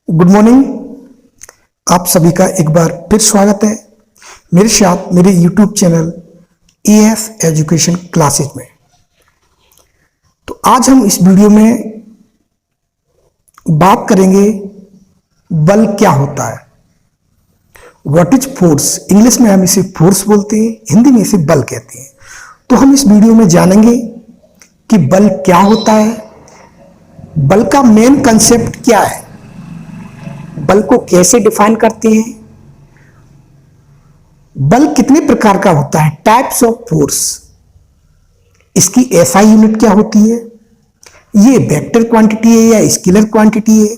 Good morning. आप सभी का एक बार फिर स्वागत है मेरे साथ मेरे YouTube channel as education classes में। तो आज हम इस वीडियो में बात करेंगे बल क्या होता है। What is force. इंग्लिश में हम इसे फोर्स बोलते हैं, हिंदी में इसे बल कहते हैं। तो हम इस वीडियो में जानेंगे कि बल क्या होता है, बल का मेन कंसेप्ट क्या है, बल को कैसे डिफाइन करते हैं, बल कितने प्रकार का होता है, टाइप्स ऑफ फोर्स, इसकी एसआई यूनिट क्या होती है, ये वेक्टर क्वांटिटी है या स्केलर क्वांटिटी है,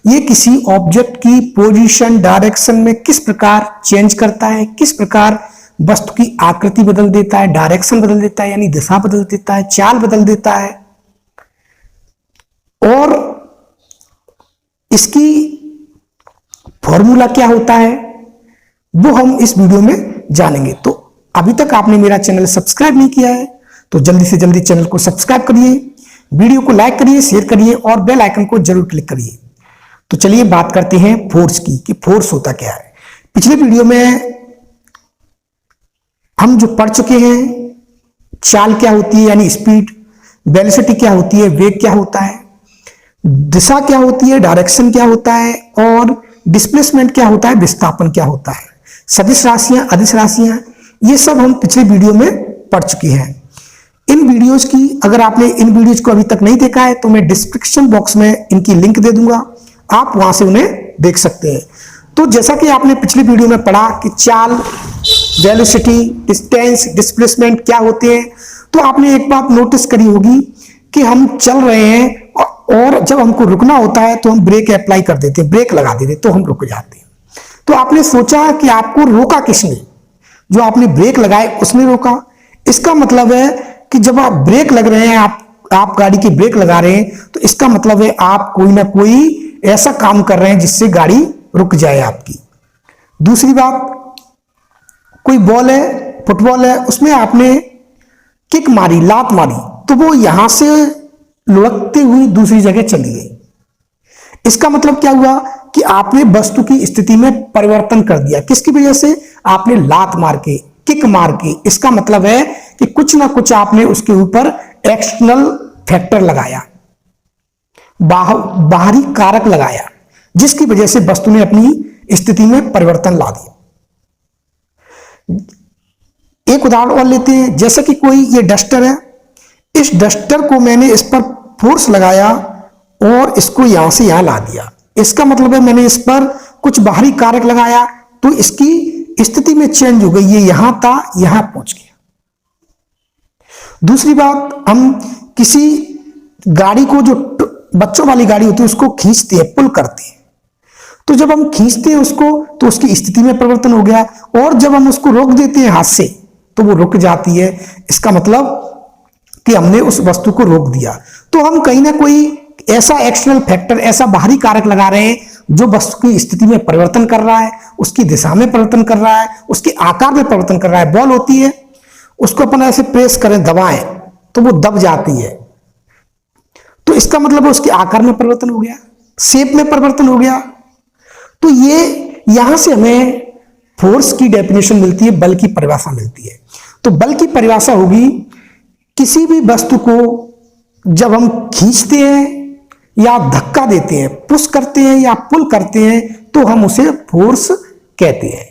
ये किसी ऑब्जेक्ट की पोजीशन डायरेक्शन में किस प्रकार चेंज करता है, किस प्रकार वस्तु की आकृति बदल देता है, डायरेक्शन बदल देता है यानी दिशा बदल देता है, चाल बदल देता है, और इसकी फॉर्मूला क्या होता है वो हम इस वीडियो में जानेंगे। तो अभी तक आपने मेरा चैनल सब्सक्राइब नहीं किया है तो जल्दी से जल्दी चैनल को सब्सक्राइब करिए, वीडियो को लाइक करिए, शेयर करिए और बेल आइकन को जरूर क्लिक करिए। तो चलिए बात करते हैं फोर्स की कि फोर्स होता क्या है। पिछले वीडियो में हम जो पढ़ चुके हैं, चाल क्या होती है यानी स्पीड, वेलोसिटी क्या होती है, वेग क्या होता है, दिशा क्या होती है, डायरेक्शन क्या होता है, और डिस्प्लेसमेंट क्या होता है, विस्थापन क्या होता है, सदिश राशियां, अदिश राशियां, ये सब हम पिछले वीडियो में पढ़ चुके हैं। इन वीडियोस की अगर आपने इन वीडियोस को अभी तक नहीं देखा है तो मैं डिस्क्रिप्शन बॉक्स में इनकी लिंक दे दूंगा, आप वहां से उन्हें देख सकते हैं। तो जैसा कि आपने पिछली वीडियो में पढ़ा कि चाल, वेलोसिटी, डिस्टेंस, डिस्प्लेसमेंट क्या होते हैं, तो आपने एक बात नोटिस करी होगी कि हम चल रहे हैं और जब हमको रुकना होता है तो हम ब्रेक अप्लाई कर देते हैं, ब्रेक लगा देते हैं तो हम रुक जाते हैं। तो आपने सोचा कि आपको रोका किसने, जो आपने ब्रेक लगाए उसने रोका। इसका मतलब है कि जब आप ब्रेक लग रहे हैं, आप गाड़ी की ब्रेक लगा रहे हैं, तो इसका मतलब है आप कोई ना कोई ऐसा काम कर रहे हैं जिससे गाड़ी रुक जाए आपकी। दूसरी बात, कोई बॉल है, फुटबॉल है, उसमें आपने किक मारी, लात मारी, तो वो यहां से लुढ़कते हुई दूसरी जगह चली गई। इसका मतलब क्या हुआ कि आपने वस्तु की स्थिति में परिवर्तन कर दिया। किसकी वजह से? आपने लात मार के, किक मार के। इसका मतलब है कि कुछ ना कुछ आपने उसके ऊपर एक्सटर्नल फैक्टर लगाया, बाहरी कारक लगाया, जिसकी वजह से वस्तु ने अपनी स्थिति में परिवर्तन ला दिया। एक उदाहरण और लेते हैं, जैसे कि कोई ये डस्टर है, इस डस्टर को मैंने इस पर फोर्स लगाया और इसको यहां से यहां ला दिया। इसका मतलब है मैंने इस पर कुछ बाहरी कारक लगाया तो इसकी स्थिति में चेंज हो गई, ये यहां था, यहां पहुंच गया। दूसरी बात, हम किसी गाड़ी को, जो बच्चों वाली गाड़ी होती है, उसको खींचते हैं, पुल करते हैं, तो जब हम खींचते हैं उसको तो उसकी स्थिति में परिवर्तन हो गया, और जब हम उसको रोक देते हैं हाथ से तो वो रुक जाती है। इसका मतलब कि हमने उस वस्तु को रोक दिया। तो हम कहीं ना कोई ऐसा एक्सटर्नल फैक्टर, ऐसा बाहरी कारक लगा रहे हैं जो वस्तु की स्थिति में परिवर्तन कर रहा है, उसकी दिशा में परिवर्तन कर रहा है, उसके आकार में परिवर्तन कर रहा है। बॉल होती है, उसको अपन ऐसे प्रेस करें, दबाएं तो वो दब जाती है, तो इसका मतलब है उसके आकार में परिवर्तन हो गया, शेप में परिवर्तन हो गया। तो ये यहां से हमें फोर्स की डेफिनेशन मिलती है, बल की परिभाषा मिलती है। तो बल की परिभाषा होगी, किसी भी वस्तु को जब हम खींचते हैं या धक्का देते हैं, पुश करते हैं या पुल करते हैं, तो हम उसे फोर्स कहते हैं।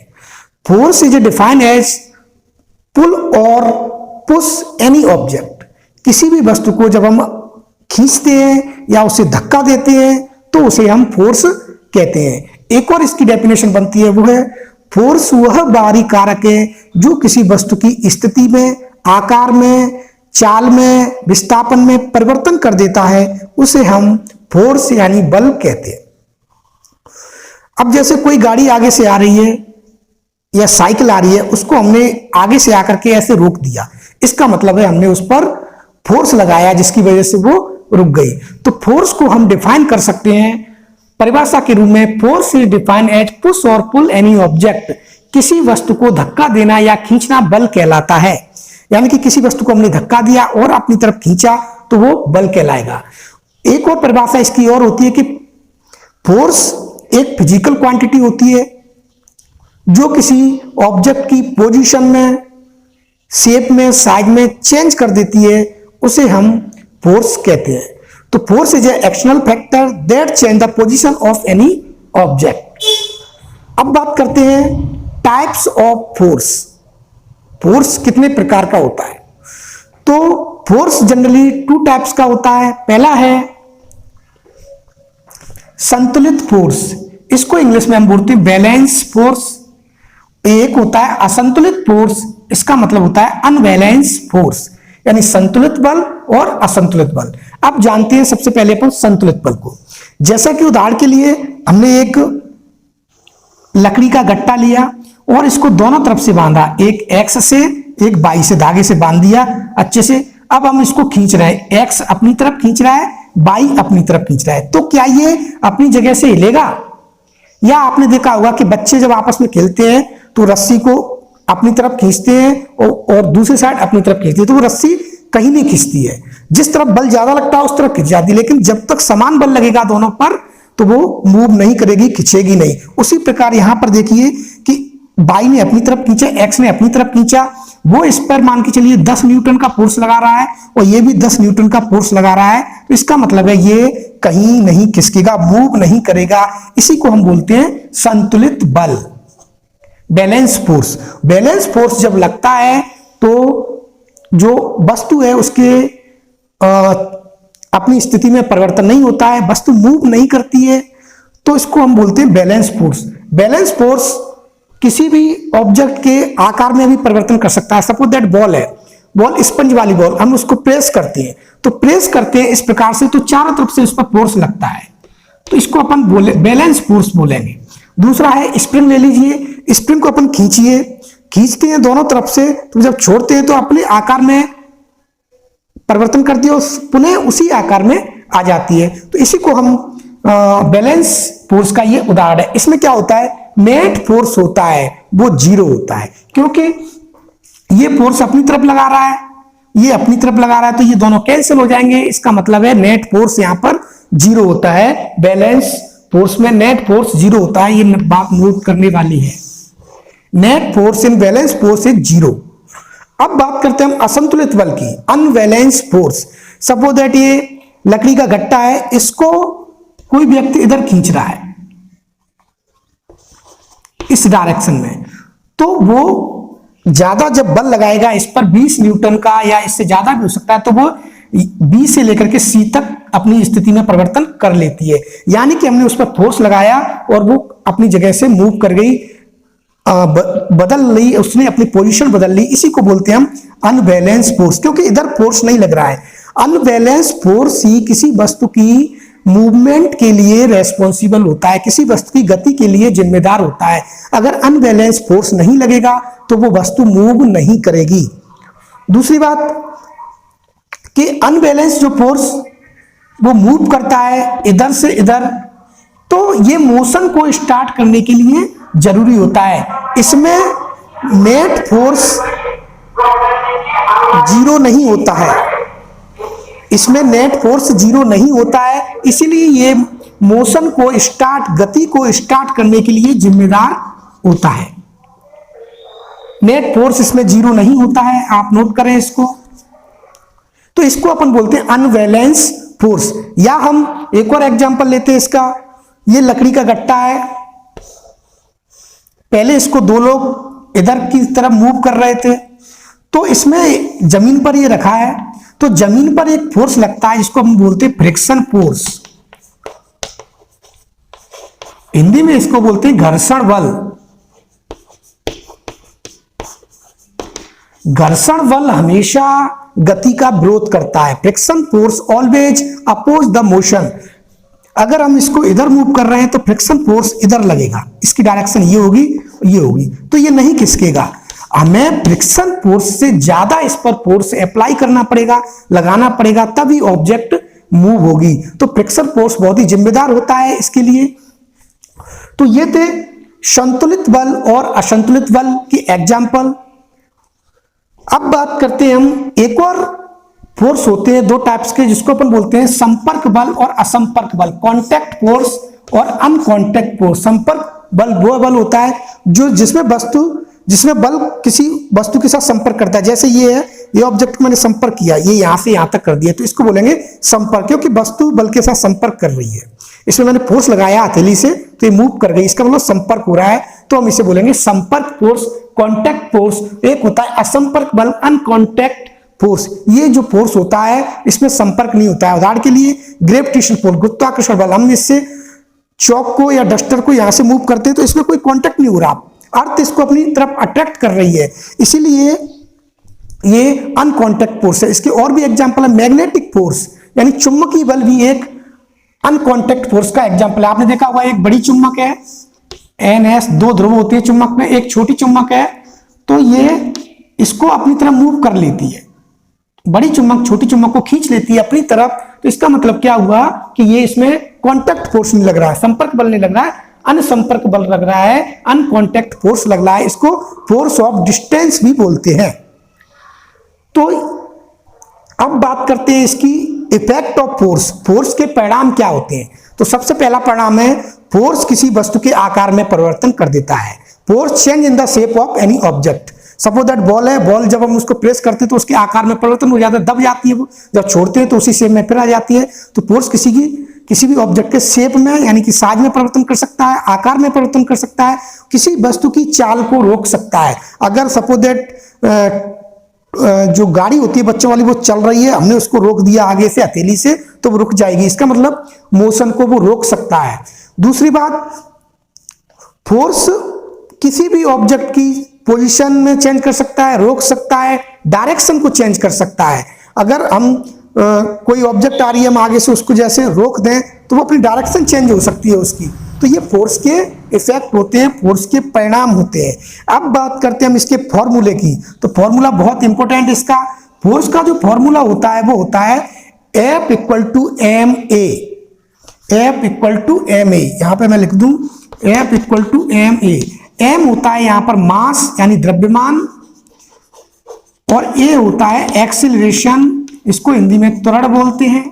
फोर्स इज डिफाइंड एज पुल और पुश एनी ऑब्जेक्ट। किसी भी वस्तु को जब हम खींचते हैं या उसे धक्का देते हैं तो उसे हम फोर्स कहते हैं। एक और इसकी डेफिनेशन बनती है, वो है फोर्स वह बाहरी कारक है जो किसी वस्तु की स्थिति में, आकार में, चाल में, विस्थापन में परिवर्तन कर देता है, उसे हम फोर्स यानी बल कहते हैं। अब जैसे कोई गाड़ी आगे से आ रही है या साइकिल आ रही है, उसको हमने आगे से आकर के ऐसे रोक दिया, इसका मतलब है हमने उस पर फोर्स लगाया जिसकी वजह से वो रुक गई। तो फोर्स को हम डिफाइन कर सकते हैं परिभाषा के रूप में, force is defined as push और पुल एनी ऑब्जेक्ट। किसी वस्तु को धक्का देना या खींचना बल कहलाता है, यानी कि किसी वस्तु को हमने धक्का दिया और अपनी तरफ खींचा तो वो बल कहलाएगा। एक और परिभाषा इसकी और होती है कि फोर्स एक फिजिकल क्वांटिटी होती है जो किसी ऑब्जेक्ट की पोजीशन में, शेप में, साइज में चेंज कर देती है, उसे हम फोर्स कहते हैं। तो force is a external factor that change the position of any object. अब बात करते हैं टाइप्स ऑफ फोर्स। फोर्स कितने प्रकार का होता है? तो फोर्स जनरली टू टाइप्स का होता है। पहला है संतुलित फोर्स, इसको इंग्लिश में हम बोलते हैं बैलेंस फोर्स। एक होता है असंतुलित फोर्स, इसका मतलब होता है अनबैलेंस फोर्स, यानी संतुलित बल और असंतुलित बल। अब जानते हैं सबसे पहले अपन संतुलित बल को। जैसा कि उदाहरण के लिए हमने एक लकड़ी का गट्टा लिया और इसको दोनों तरफ से बांधा, एक एक्स से एक वाई से, धागे से बांध दिया अच्छे से। अब हम इसको खींच रहे हैं, एक्स अपनी तरफ खींच रहा है, वाई अपनी तरफ खींच रहा है। तो क्या ये अपनी जगह से हिलेगा? या आपने देखा होगा कि बच्चे जब आपस में खेलते हैं तो रस्सी को अपनी तरफ खींचते हैं और दूसरी साइड अपनी तरफ खींचते हैं, तो वो रस्सी कहीं नहीं खींचती है। जिस तरफ बल ज्यादा लगता है उस तरफ खींच जाती है, लेकिन जब तक समान बल लगेगा दोनों पर तो वो मूव नहीं करेगी, खींचेगी नहीं। उसी प्रकार यहां पर देखिए कि वाई ने अपनी तरफ खींचा, एक्स ने अपनी तरफ खींचा, वो इस पर मान के चलिए 10 न्यूटन का फोर्स लगा रहा है और ये भी 10 न्यूटन का फोर्स लगा रहा है। तो इसका मतलब है ये कहीं नहीं खिसकेगा, मूव नहीं करेगा। इसी को हम बोलते हैं संतुलित बल, बैलेंस फोर्स। बैलेंस फोर्स जब लगता है तो जो वस्तु है उसके अपनी स्थिति में परिवर्तन नहीं होता है, वस्तु मूव नहीं करती है, तो इसको हम बोलते हैं बैलेंस फोर्स। बैलेंस फोर्स किसी भी ऑब्जेक्ट के आकार में भी परिवर्तन कर सकता है। सपोज दैट बॉल है, बॉल स्पंज वाली बॉल, हम उसको प्रेस करते हैं, तो प्रेस करते हैं इस प्रकार से तो चारों तरफ से उस पर फोर्स लगता है, तो इसको अपन बैलेंस फोर्स बोलेंगे। दूसरा है स्प्रिंग ले लीजिए, स्प्रिंग को अपन खींचते हैं दोनों तरफ से, तो जब छोड़ते हैं तो अपने आकार में परिवर्तन करती है, पुनः उसी आकार में आ जाती है। तो इसी को हम बैलेंस फोर्स का ये उदाहरण है। इसमें क्या होता है, नेट फोर्स होता है वो जीरो होता है, क्योंकि ये फोर्स अपनी तरफ लगा रहा है, ये अपनी तरफ लगा रहा है, तो ये दोनों कैंसिल हो जाएंगे। इसका मतलब है नेट फोर्स यहां पर जीरो होता है। बैलेंस फोर्स में नेट फोर्स जीरो होता है, ये बात नोट करने वाली है। Net force in balance force is zero. अब बात करते हैं हम असंतुलित बल की, अनबैलेंस फोर्स। सपोज दैट ये लकड़ी का गट्टा है, इसको कोई व्यक्ति इधर खींच रहा है इस डायरेक्शन में, तो वो ज्यादा जब बल लगाएगा इस पर 20 न्यूटन का या इससे ज्यादा भी हो सकता है, तो वो बी से लेकर के सी तक अपनी स्थिति में परिवर्तन कर लेती है। यानी कि हमने उस पर फोर्स लगाया और वो अपनी जगह से मूव कर गई, बदल ली, उसने अपनी पोजीशन बदल ली। इसी को बोलते हैं हम अनबैलेंस फोर्स, क्योंकि इधर फोर्स नहीं लग रहा है। अनबैलेंस फोर्स ही किसी वस्तु की मूवमेंट के लिए रेस्पॉन्सिबल होता है, किसी वस्तु की गति के लिए जिम्मेदार होता है। अगर अनबैलेंस फोर्स नहीं लगेगा तो वो वस्तु मूव नहीं करेगी। दूसरी बात कि अनबैलेंस जो फोर्स वो मूव करता है इधर से इधर, तो ये मोशन को स्टार्ट करने के लिए जरूरी होता है। इसमें नेट फोर्स जीरो नहीं होता है, इसमें नेट फोर्स जीरो नहीं होता है, इसीलिए ये मोशन को स्टार्ट, गति को स्टार्ट करने के लिए जिम्मेदार होता है। नेट फोर्स इसमें जीरो नहीं होता है, आप नोट करें इसको। तो इसको अपन बोलते हैं अनबैलेंस फोर्स। या हम एक और एग्जांपल लेते हैं इसका, ये लकड़ी का गट्टा है, पहले इसको दो लोग इधर की तरफ मूव कर रहे थे, तो इसमें जमीन पर ये रखा है, तो जमीन पर एक फोर्स लगता है जिसको हम बोलते हैं फ्रिक्शन फोर्स। हिंदी में इसको बोलते हैं घर्षण बल। घर्षण बल हमेशा गति का विरोध करता है। Friction force always oppose the motion. अगर हम इसको इधर मूव कर रहे हैं तो फ्रिक्शन फोर्स इधर लगेगा, इसकी डायरेक्शन ये होगी, ये होगी, तो ये नहीं खिसकेगा। हमें फ्रिक्शन फोर्स से ज्यादा इस पर फोर्स अप्लाई करना पड़ेगा, लगाना पड़ेगा, तभी ऑब्जेक्ट मूव होगी। तो फ्रिक्शन फोर्स बहुत ही जिम्मेदार होता है इसके लिए। तो ये थे संतुलित बल और असंतुलित बल की एग्जाम्पल। अब बात करते हैं हम, एक और फोर्स होते हैं दो टाइप्स के, जिसको अपन बोलते हैं संपर्क बल और असंपर्क बल, कॉन्टैक्ट फोर्स और अनकॉन्टैक्ट फोर्स, संपर्क बल वो बल होता है जो जिसमें बल किसी वस्तु के साथ संपर्क करता है। जैसे ये है, ये ऑब्जेक्ट मैंने संपर्क किया, ये यहां से यहां तक कर दिया, तो इसको बोलेंगे संपर्क, क्योंकि वस्तु बल के साथ संपर्क कर रही है। इसमें मैंने फोर्स लगाया हथेली से तो ये मूव कर गई, इसका मतलब संपर्क हो रहा है, तो हम इसे बोलेंगे संपर्क फोर्स, कॉन्टैक्ट फोर्स। एक होता है असंपर्क बल, अनकॉन्टैक्ट फोर्स। ये जो फोर्स होता है इसमें संपर्क नहीं होता है। उदाहरण के लिए ग्रेविटेशन फोर्स, गुरुत्वाकर्षण बल, हम इससे चौक को या डस्टर को यहां से मूव करते हैं तो इसमें कोई कांटेक्ट नहीं हो रहा, अर्थ इसको अपनी तरफ अट्रैक्ट कर रही है, इसीलिए ये अनकॉन्टैक्ट फोर्स है। इसके और भी एग्जांपल है, मैग्नेटिक फोर्स यानी चुंबकीय बल भी एक अनकॉन्टैक्ट फोर्स का एग्जांपल है। आपने देखा होगा एक बड़ी चुंबक है NS, 2 ध्रुव होते हैं चुंबक में, एक छोटी चुंबक है, तो ये इसको अपनी तरफ मूव कर लेती है। बड़ी चुंबक छोटी चुंबक को खींच लेती है अपनी तरफ, तो इसका मतलब क्या हुआ कि ये इसमें कॉन्टैक्ट फोर्स नहीं लग रहा है, संपर्क बल नहीं लग रहा है, अनसंपर्क बल लग रहा है, अनकॉन्टैक्ट फोर्स लग रहा है। इसको फोर्स ऑफ डिस्टेंस भी बोलते हैं। तो अब बात करते हैं इसकी इफेक्ट ऑफ फोर्स। फोर्स के परिणाम क्या होते हैं? तो सबसे पहला परिणाम है फोर्स किसी वस्तु के आकार में परिवर्तन कर देता है। Force change in the shape of any object. Suppose that ball है, बॉल जब हम उसको प्रेस करते हैं तो उसके आकार में परिवर्तन हो जाता है, दब जाती है वो, जब छोड़ते हैं तो उसी शेप में फिर आ जाती है। तो फोर्स किसी भी ऑब्जेक्ट के शेप में यानी कि साइज में परिवर्तन कर सकता है, आकार में परिवर्तन कर सकता है, किसी वस्तु की चाल को रोक सकता है। अगर सपोज दैट जो गाड़ी होती है बच्चों वाली वो चल रही है, हमने उसको रोक दिया आगे से हथेली से, तो वो रुक जाएगी, इसका मतलब मोशन को वो रोक सकता है। दूसरी बात, फोर्स किसी भी ऑब्जेक्ट की पोजीशन में चेंज कर सकता है, रोक सकता है, डायरेक्शन को चेंज कर सकता है। अगर हम कोई ऑब्जेक्ट आ रही है, हम आगे से उसको जैसे रोक दें तो वो अपनी डायरेक्शन चेंज हो सकती है उसकी। तो ये फोर्स के इफेक्ट होते हैं, फोर्स के परिणाम होते हैं। अब बात करते हैं हम इसके फॉर्मूले की। तो फॉर्मूला बहुत इंपॉर्टेंट इसका। फोर्स का जो फॉर्मूला होता है वो होता है F = ma। F = ma, यहां पे मैं लिख दूं F = ma। m होता है यहां पर मास यानी द्रव्यमान, और a होता है एक्सीलरेशन, इसको हिंदी में त्वरण बोलते हैं।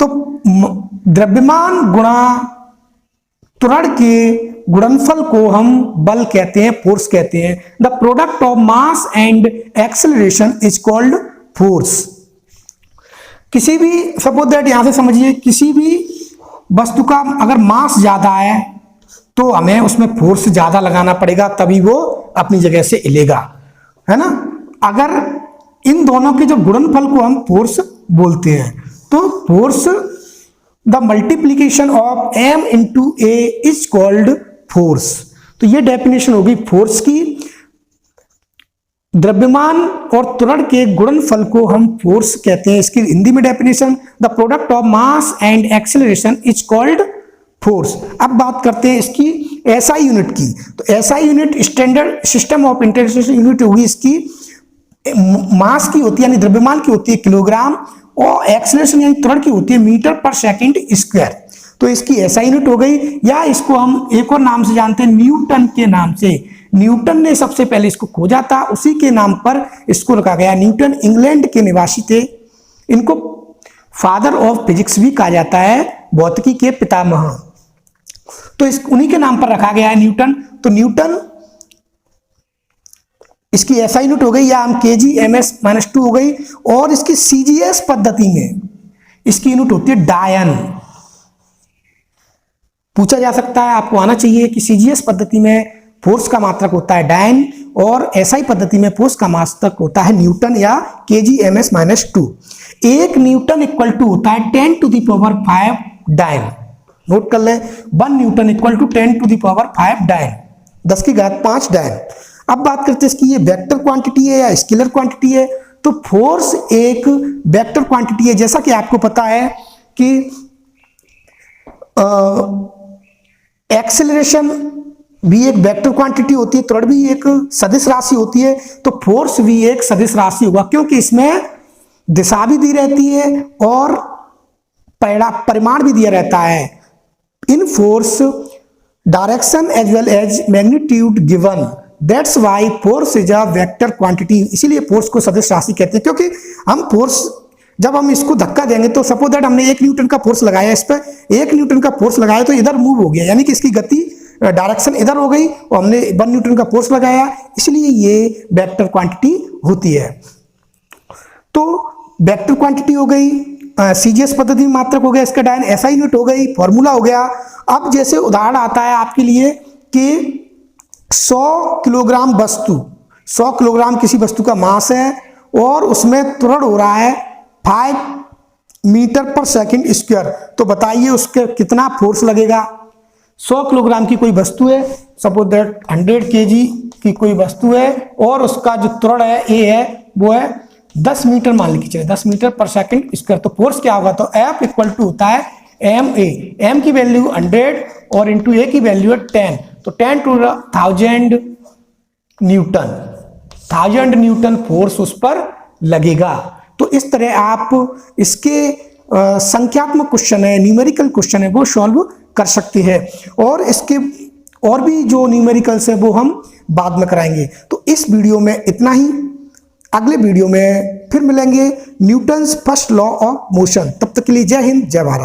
तो द्रव्यमान गुणा त्वरण के गुणनफल को हम बल कहते हैं, फोर्स कहते हैं। The product of mass and acceleration is called force. किसी भी सपोज दैट यहां से समझिए, किसी भी वस्तु का अगर मास ज्यादा है तो हमें उसमें फोर्स ज्यादा लगाना पड़ेगा, तभी वो अपनी जगह से हिलेगा, है ना। अगर इन दोनों के जो गुणनफल को हम फोर्स बोलते हैं, तो force the multiplication of m × a is called force. तो ये डेफिनेशन होगी फोर्स की। द्रव्यमान और त्वरण के गुणनफल को हम फोर्स कहते हैं। इसकी हिंदी में definition, the product of mass and acceleration is called force. अब बात करते हैं इसकी SI यूनिट की। तो SI unit standard system of international unit होगी। इसकी मास की होती है यानी द्रव्यमान की होती है किलोग्राम, और एक्सेलरेशन यानी त्वरण की होती है मीटर पर सेकंड स्क्वायर। तो इसकी SI यूनिट हो गई, या इसको हम एक और नाम से जानते हैं न्यूटन के नाम से। न्यूटन ने सबसे पहले इसको खोजा था, उसी के नाम पर इसको रखा गया। न्यूटन इंग्लैंड के निवासी थे, इनको फादर ऑफ फिजिक्स भी कहा जाता है, भौतिकी के पितामह। तो इस उन्हीं के नाम पर रखा गया है न्यूटन। तो न्यूटन इसकी SI यूनिट हो गई, या हम kg/-2 हो गई। और इसकी CGS पद्धति में इसकी यूनिट होती है डायन। पूछा जा सकता है, आपको आना चाहिए कि CGS पद्धति में फोर्स का मात्रक होता है डायन, और SI पद्धति में फोर्स का मात्रक होता है न्यूटन या kg/-2। 1 न्यूटन = होता है 10⁵ डायन। नोट कर लें, 1 न्यूटन = 10⁵ डायन, 10⁵5 डायन। अब बात करते हैं इसकी, ये वेक्टर क्वांटिटी है या स्केलर क्वांटिटी है। तो फोर्स एक वेक्टर क्वांटिटी है, जैसा कि आपको पता है कि एक्सेलरेशन भी एक वेक्टर क्वांटिटी होती है, त्वरण भी एक सदिश राशि होती है, तो फोर्स भी एक सदिश राशि होगा, क्योंकि इसमें दिशा भी दी रहती है और परिमाण भी दिया रहता है। In force direction as well as magnitude given, that's why force is a vector quantity. इसीलिए फोर्स को सदिश राशि कहते हैं, क्योंकि हम फोर्स जब हम इसको धक्का देंगे तो सपोज दैट हमने 1 न्यूटन का फोर्स लगाया, इस पर 1 न्यूटन का फोर्स लगाया तो इधर मूव हो गया, यानी कि इसकी गति डायरेक्शन इधर हो गई और हमने 1 न्यूटन का फोर्स लगाया, इसलिए ये वेक्टर क्वांटिटी होती है। तो वेक्टर क्वांटिटी हो गई, सीजीएस पद्धति में मात्रक हो गया, इसका डायन एसआई यूनिट हो गई, फॉर्मूला हो गया। अब जैसे उदाहरण आता है आपके लिए कि 100 किलोग्राम वस्तु, 100 किलोग्राम किसी वस्तु का मास है और उसमें त्वरण हो रहा है 5 मीटर पर सेकंड स्क्वायर, तो बताइए उसके कितना फोर्स लगेगा। 100 किलोग्राम की कोई वस्तु है, सपोज दैट 100 केजी की कोई वस्तु है और उसका जो त्वरण है ए है वो है 10 मीटर, मान लीजिए चलिए 10 मीटर पर सेकंड स्क्वायर, तो फोर्स क्या होगा, तो F इक्वल टू होता है एम ए, एम की वैल्यू 100 और इंटू ए की वैल्यू है 10, तो 10 टू 1000 न्यूटन, 1000 न्यूटन फोर्स उस पर लगेगा। तो इस तरह आप इसके संख्यात्मक क्वेश्चन है, न्यूमेरिकल क्वेश्चन है, वो सॉल्व कर सकते हैं। और इसके और भी जो न्यूमेरिकल्स है वो हम बाद में कराएंगे। तो इस वीडियो में इतना ही, अगले वीडियो में फिर मिलेंगे Newton's first law of motion. तब तक के लिए जय हिंद, जय भारत।